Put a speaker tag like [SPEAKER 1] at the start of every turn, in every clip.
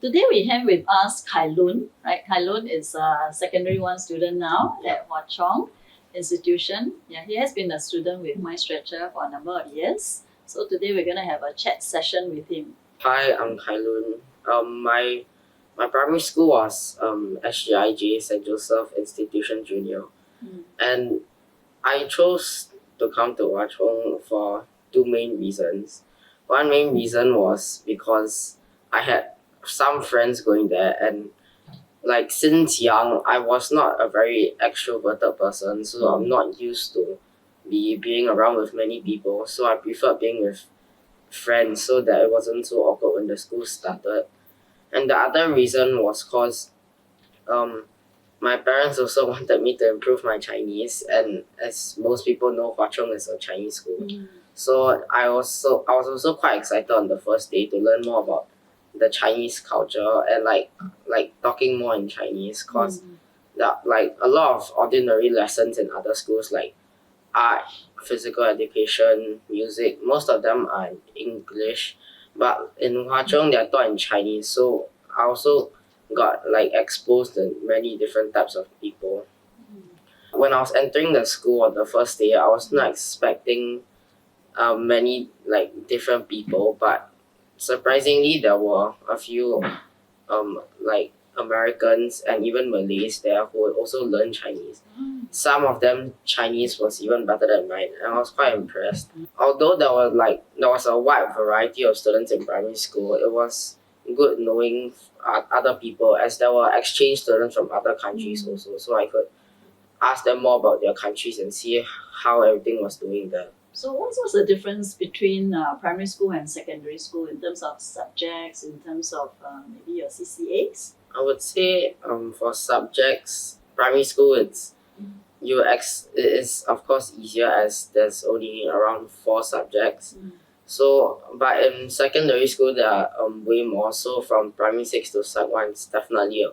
[SPEAKER 1] Today we have with us Kai Lun, right? Kai Lun is a secondary one student now at Hwa Chong Institution. Yeah, he has been a student with My Stretcher for a number of years. So today we're going to have a chat session with him.
[SPEAKER 2] Hi, I'm Kai Lun. My primary school was SGIJ St. Joseph Institution Junior, and I chose to come to Hwa Chong for two main reasons. One main reason was because I had some friends going there, and like since young, I was not a very extroverted person, so I'm not used to being around with many people. So I preferred being with friends so that it wasn't so awkward when the school started. And the other reason was cause my parents also wanted me to improve my Chinese, and as most people know, Hwa Chong is a Chinese school. So I was also quite excited on the first day to learn more about the Chinese culture and like talking more in Chinese, cause like a lot of ordinary lessons in other schools like art, physical education, music, most of them are in English, but in Hwa Chong they're taught in Chinese. So I also got like exposed to many different types of people. When I was entering the school on the first day, I was not expecting many like different people, but surprisingly there were a few like Americans and even Malays there who would also learn Chinese. Some of them Chinese was even better than mine, and I was quite impressed. Although there was a wide variety of students in primary school, it was good knowing other people, as there were exchange students from other countries also, so I could ask them more about their countries and see how everything was doing there.
[SPEAKER 1] So what was the difference between primary school and secondary school in terms of subjects, in terms of maybe your CCAs?
[SPEAKER 2] I would say for subjects, primary school it is of course easier as there's only around 4 subjects. So but in secondary school there are way more. So from primary 6 to sec 1 it's definitely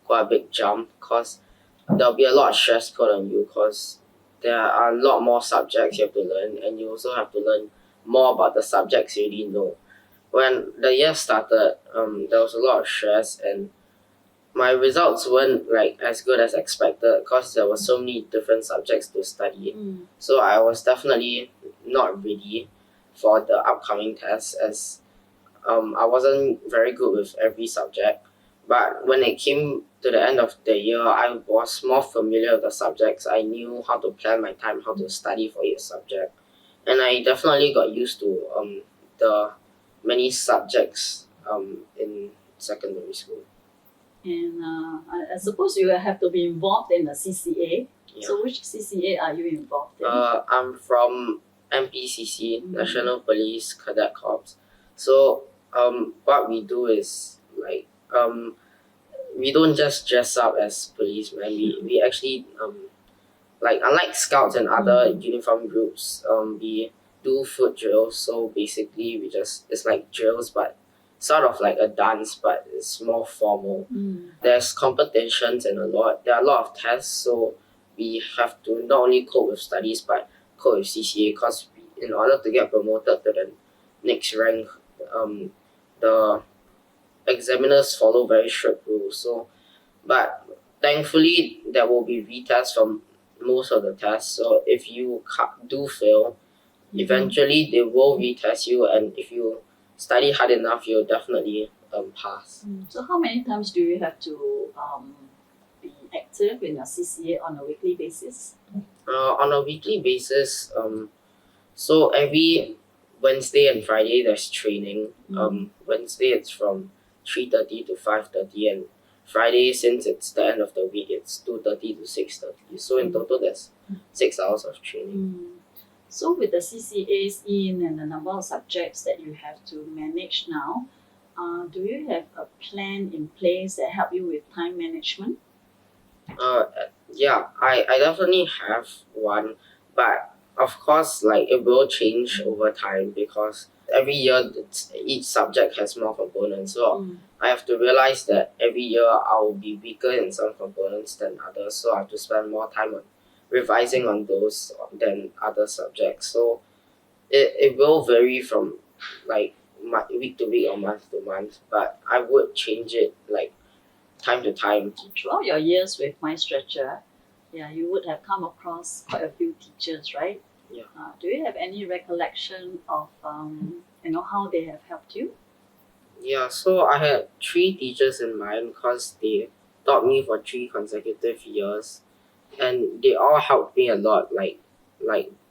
[SPEAKER 2] quite a big jump, because there'll be a lot of stress put on you, because there are a lot more subjects you have to learn, and you also have to learn more about the subjects you already know. When the year started, there was a lot of stress, and my results weren't like as good as expected because there were so many different subjects to study. So I was definitely not ready for the upcoming test, as I wasn't very good with every subject. But when it came to the end of the year, I was more familiar with the subjects. I knew how to plan my time, how to study for each subject. And I definitely got used to the many subjects in secondary school.
[SPEAKER 1] And I suppose you have to be involved in a CCA.
[SPEAKER 2] Yeah.
[SPEAKER 1] So which CCA are you involved in?
[SPEAKER 2] I'm from NPCC, National Police Cadet Corps. So what we do is like we don't just dress up as policemen. We actually like unlike scouts and other uniform groups, we do foot drills. So basically it's like drills, but sort of like a dance, but it's more formal. There's competitions and there are a lot of tests, so we have to not only cope with studies but cope with CCA, because in order to get promoted to the next rank, the examiners follow very strict rules. So, but thankfully there will be retests from most of the tests. So if you do fail, eventually they will retest you, and if you study hard enough, you'll definitely pass.
[SPEAKER 1] So how many times do you have to be active in your CCA on a weekly basis?
[SPEAKER 2] On a weekly basis, so every Wednesday and Friday there's training. Wednesday it's from 3:30 to 5:30, and Friday, since it's the end of the week, it's 2:30 to 6:30. So in total there's 6 hours of training.
[SPEAKER 1] So with the CCAs in and the number of subjects that you have to manage now, do you have a plan in place that help you with time management?
[SPEAKER 2] Yeah, I definitely have one, but of course like it will change over time, because every year each subject has more components. So I have to realize that every year I will be weaker in some components than others, so I have to spend more time on revising on those than other subjects. So it will vary from like week to week or month to month, but I would change it like time to time.
[SPEAKER 1] Throughout your years with My Stretcher, you would have come across quite a few teachers, right?
[SPEAKER 2] Yeah.
[SPEAKER 1] Do you have any recollection of how they have helped you?
[SPEAKER 2] Yeah, so I had 3 teachers in mind because they taught me for 3 consecutive years, and they all helped me a lot. Like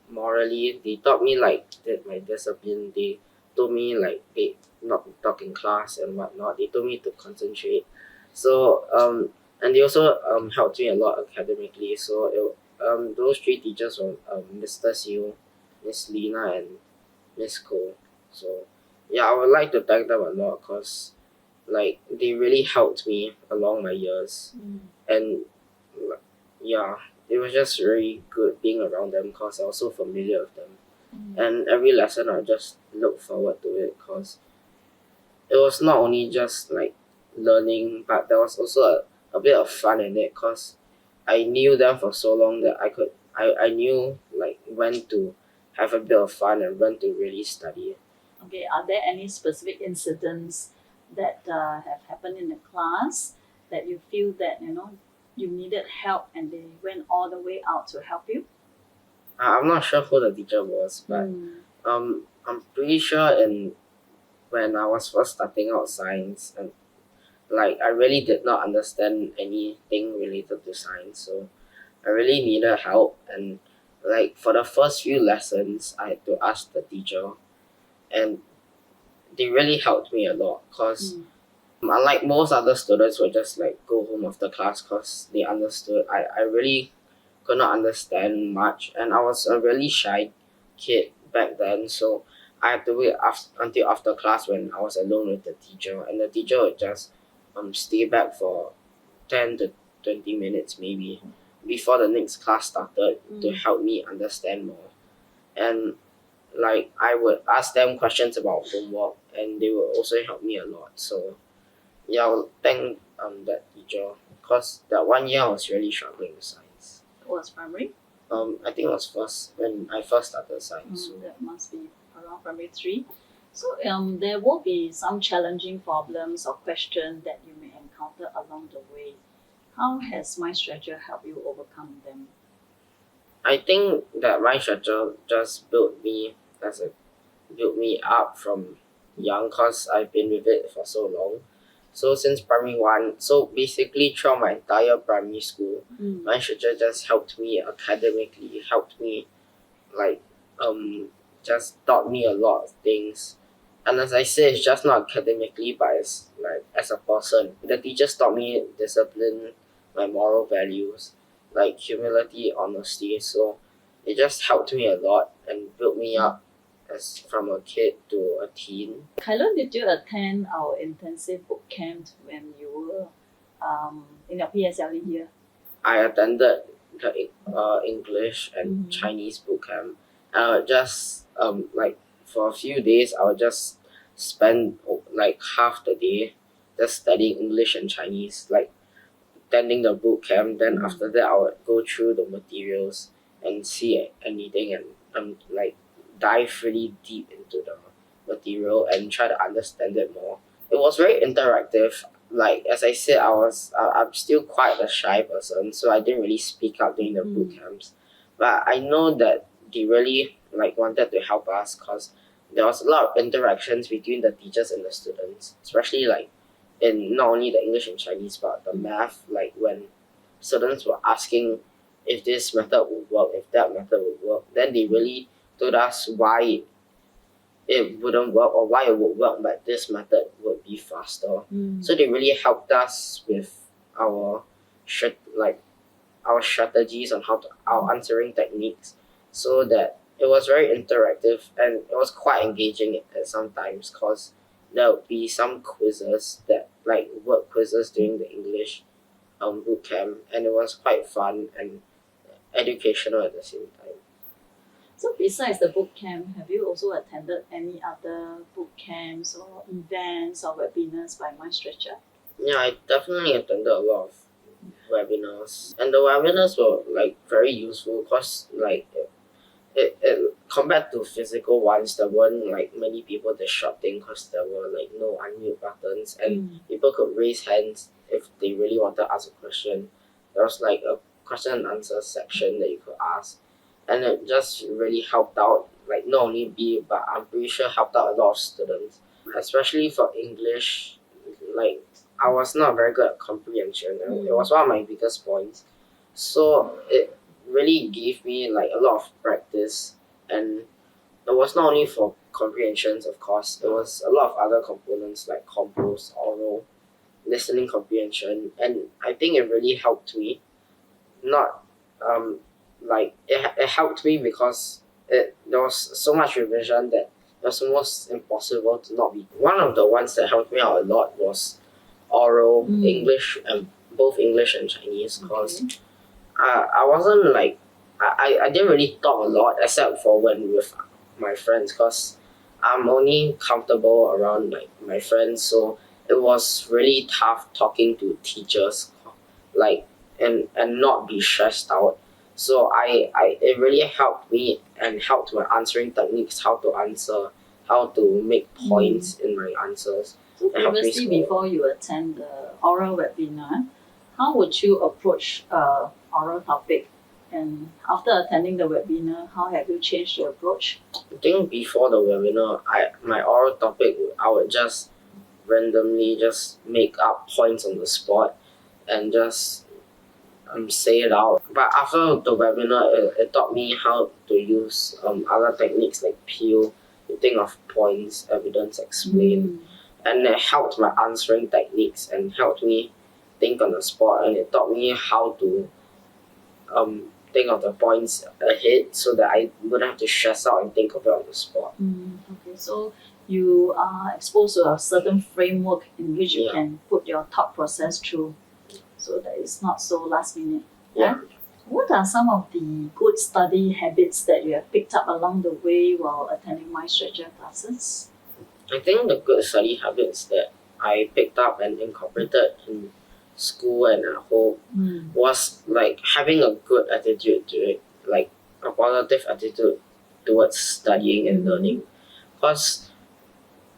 [SPEAKER 2] morally, they taught me like my discipline. They told me like they not to talk in class and whatnot. They told me to concentrate. So and they also helped me a lot academically. So those 3 teachers were Mr. Siu, Miss Lina, and Miss Cole. So yeah, I would like to thank them a lot because like they really helped me along my years, and like, yeah, it was just very good being around them because I was so familiar with them, and every lesson I just look forward to it because it was not only just like learning, but there was also a bit of fun in it because I knew them for so long that I knew like when to have a bit of fun and when to really study.
[SPEAKER 1] Okay, are there any specific incidents that have happened in the class that you feel that you needed help and they went all the way out to help you?
[SPEAKER 2] I'm not sure who the teacher was, but I'm pretty sure when I was first starting out science, and like I really did not understand anything related to science, so I really needed help. And like for the first few lessons, I had to ask the teacher, and they really helped me a lot because unlike most other students who just like go home after class because they understood, I really could not understand much, and I was a really shy kid back then, so I had to wait until after class when I was alone with the teacher, and the teacher would just stay back for 10 to 20 minutes maybe before the next class started to help me understand more. And like I would ask them questions about homework, and they would also help me a lot. So yeah, I would thank that teacher because that one year I was really struggling with science.
[SPEAKER 1] It was primary?
[SPEAKER 2] I think it was first when I first started science. So.
[SPEAKER 1] That must be around primary 3. So there will be some challenging problems or questions that you may encounter along the way. How has My Stretcher helped you overcome them?
[SPEAKER 2] I think that my structure just built me up from young because I've been with it for so long. So since primary 1, so basically throughout my entire primary school, my structure just helped me academically, helped me like just taught me a lot of things. And as I said, it's just not academically, but it's like as a person. The teachers taught me discipline, my moral values, like humility, honesty. So it just helped me a lot and built me up as from a kid to a teen.
[SPEAKER 1] Kai Lun, did you attend our intensive boot camp when you were in your PSLE year?
[SPEAKER 2] I attended the English and Chinese boot camp. And I would just like for a few days I would just spend like half the day just studying English and Chinese, like attending the boot camp. Then after that I would go through the materials and see anything and like dive really deep into the material and try to understand it more. It was very interactive. Like as I said, I'm still quite a shy person, so I didn't really speak up during the boot camps. But I know that they really like wanted to help us because there was a lot of interactions between the teachers and the students, especially like in not only the English and Chinese but the math. Like when students were asking if this method would work, if that method would work, then they really told us why it wouldn't work or why it would work but this method would be faster. So they really helped us with our our strategies on our answering techniques, so that it was very interactive and it was quite engaging at some times because there would be some quizzes that like word quizzes during the English boot camp, and it was quite fun and educational at the same time.
[SPEAKER 1] So besides the boot camp, have you also attended any other boot camps or events or webinars by My Stretcher?
[SPEAKER 2] Yeah, I definitely attended a lot of webinars, and the webinars were like very useful because like it compared to physical ones, there weren't like many people disrupting because there were like no unmute buttons and people could raise hands if they really wanted to ask a question. There was like a question and answer section that you could ask, and it just really helped out. Like not only me, but I'm pretty sure helped out a lot of students, especially for English. Like I was not very good at comprehension. And it was one of my biggest points. So it really gave me like a lot of practice, and it was not only for comprehensions, of course. It was a lot of other components like compose, oral, listening comprehension, and I think it really helped me. Not like it helped me because there was so much revision that it was almost impossible to not be. One of the ones that helped me out a lot was oral English and both English and Chinese because I wasn't like I didn't really talk a lot except for when with my friends because I'm only comfortable around like my friends, so it was really tough talking to teachers like and not be stressed out. So I it really helped me and helped my answering techniques, how to answer, how to make points in my answers.
[SPEAKER 1] So
[SPEAKER 2] It helped me
[SPEAKER 1] previously,
[SPEAKER 2] score.
[SPEAKER 1] before you attend the oral webinar, how would you approach oral topic? And after attending the webinar, how have you changed your approach?
[SPEAKER 2] I think before the webinar, my oral topic I would just randomly just make up points on the spot and just say it out. But after the webinar, it taught me how to use other techniques like peel, you think of points, evidence, explain, and it helped my answering techniques and helped me think on the spot, and it taught me how to think of the points ahead so that I wouldn't have to stress out and think of it on the spot.
[SPEAKER 1] Okay, so you are exposed to a certain framework in which you
[SPEAKER 2] Yeah.
[SPEAKER 1] can put your thought process through, so that it's not so last minute.
[SPEAKER 2] Yeah.
[SPEAKER 1] What are some of the good study habits that you have picked up along the way while attending My Stretcher classes?
[SPEAKER 2] I think the good study habits that I picked up and incorporated in school and at home was like having a good attitude to it, like a positive attitude towards studying and learning. Because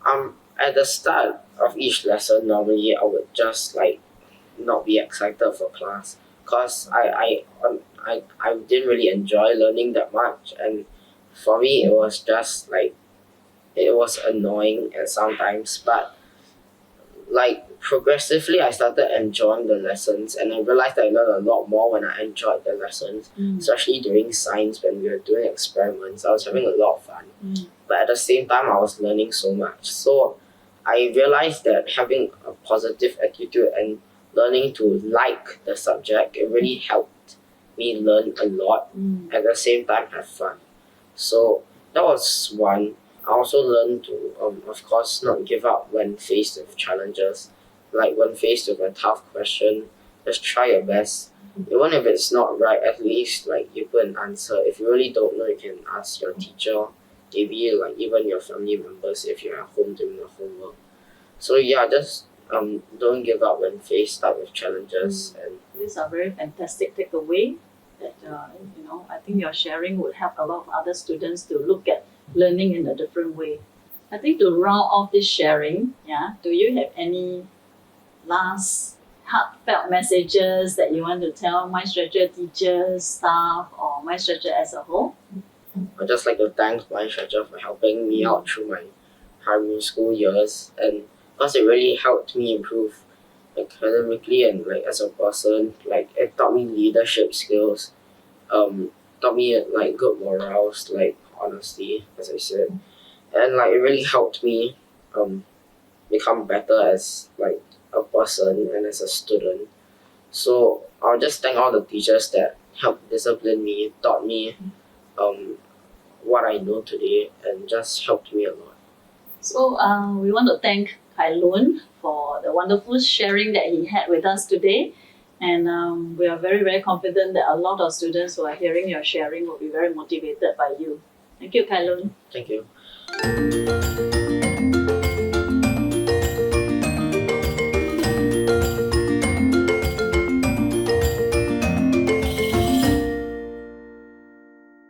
[SPEAKER 2] at the start of each lesson, normally I would just like not be excited for class because I didn't really enjoy learning that much, and for me it was just like it was annoying at sometimes, but like progressively I started enjoying the lessons and I realized that I learned a lot more when I enjoyed the lessons, especially during science when we were doing experiments. I was having a lot of fun, but at the same time I was learning so much. So I realized that having a positive attitude and learning to like the subject, it really helped me learn a lot, at the same time have fun. So that was one. I also learned to, of course, not give up when faced with challenges. Like when faced with a tough question, just try your best. Even if it's not right, at least like you put an answer. If you really don't know, you can ask your teacher, maybe like even your family members if you're at home doing your homework. So yeah, just don't give up when faced up with challenges. And
[SPEAKER 1] These are very fantastic takeaway that I think your sharing would help a lot of other students to look at learning in a different way. I think to round off this sharing, do you have any last heartfelt messages that you want to tell My Stretcher teachers, staff, or My Stretcher as a whole?
[SPEAKER 2] I'd just like to thank my instructor for helping me out through my primary school years, and because it really helped me improve academically and like as a person. Like it taught me leadership skills, taught me like good morals, like honesty, as I said, and like it really helped me become better as like a person and as a student. So I'll just thank all the teachers that helped discipline me, taught me what I know today, and just helped me a lot.
[SPEAKER 1] So we want to thank Kai Lun for the wonderful sharing that he had with us today. And we are very, very confident that a lot of students who are hearing your sharing will be very motivated by you. Thank you, Kai Lun.
[SPEAKER 2] Thank you.